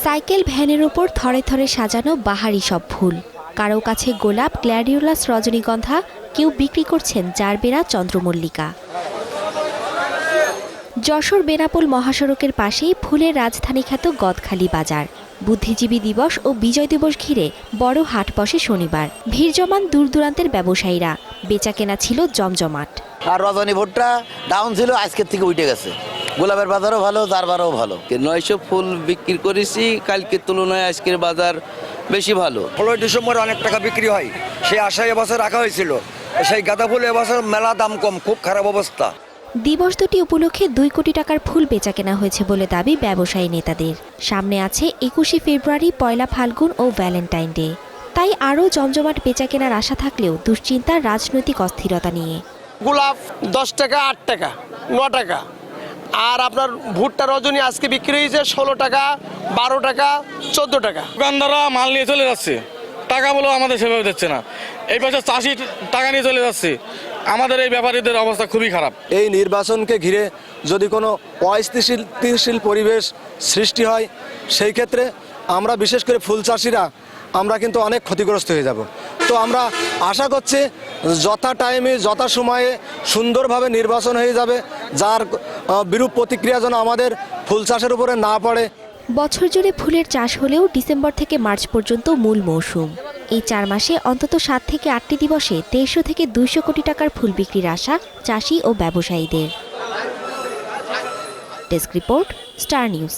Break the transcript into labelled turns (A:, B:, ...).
A: Cycle ভ্যানের উপর থরে থরে সাজানো বাহারি সব ফুল, কারো কাছে গোলাপ, গ্ল্যাডিওলাস, রজনীগন্ধা, কেউ বিক্রি করছেন জারবেরা, চন্দ্রমল্লিকা। যশোর বেনাপোল মহাসড়কের পাশেই ফুলের রাজধানী খ্যাত গদখালি বাজার। বুদ্ধিজীবী দিবস ও বিজয় দিবস ঘিরে বড় হাট বসে শনিবার। ভিড় জমান দূর দূরান্তের ব্যবসায়ীরা, বেচাকেনা ছিল জমজমাট।
B: আর রজনী ভুট্টা ডাউন ছিল, আজকের থেকে উঠে গেছে। গোলাপের বাজারও ভালো, জারবারাও ভালো।
C: 900 ফুল বিক্রি করেছি, কালকের তুলনায় আজকের বাজার বেশি ভালো।
D: 16 ডিসেম্বর অনেক টাকা বিক্রি হয়, সেই আশায় এবছর রাখা হয়েছিল। সেই গাঁদা ফুল এবছর মেলা দাম কম, খুব খারাপ অবস্থা।
A: দিবস দুটি উপলক্ষে 2 কোটি টাকার ফুল বেচাকেনা হয়েছে বলে দাবি ব্যবসায়ী নেতাদের। সামনে আছে 21শে ফেব্রুয়ারি, পয়লা ফাল্গুন ও ভ্যালেন্টাইন ডে। তাই আরও জমজমাট বেচাকেনার আশা থাকলেও দুশ্চিন্তার রাজনৈতিক অস্থিরতা নিয়ে।
E: গোলাপ 10 টাকা, 8 টাকা, 9 টাকা। আর আপনার ভুট্টা রজনী আজকে বিক্রি হয়েছে 16 টাকা, 12 টাকা, 14 টাকা।
F: দোকানদাররা মাল নিয়ে চলে যাচ্ছে, টাকা বলেও আমাদের সেভাবে দিচ্ছে না। এই পাশে চাষি টাকা নিয়ে চলে যাচ্ছে, আমাদের এই ব্যাপারীদের অবস্থা খুবই খারাপ।
G: এই নির্বাচনকে ঘিরে যদি কোনো অস্থিতিশীল পরিবেশ সৃষ্টি হয়, সেই ক্ষেত্রে আমরা বিশেষ করে ফুল চাষিরা আমরা কিন্তু অনেক ক্ষতিগ্রস্ত হয়ে যাব। তো আমরা আশা করছি যথা টাইমে যথা সময়ে সুন্দরভাবে নির্বাচন হয়ে যাবে, যার বিরূপ প্রতিক্রিয়া যেন আমাদের ফুল চাষের উপরে না পড়ে।
A: বছর জুড়ে ফুলের চাষ হলেও ডিসেম্বর থেকে মার্চ পর্যন্ত মূল মৌসুম। এই 4 মাসে অন্তত 7 থেকে 8টি দিবসে 150 থেকে 200 কোটি টাকার ফুল বিক্রির আশা চাষি ও ব্যবসায়ীদের। Desk report, star news.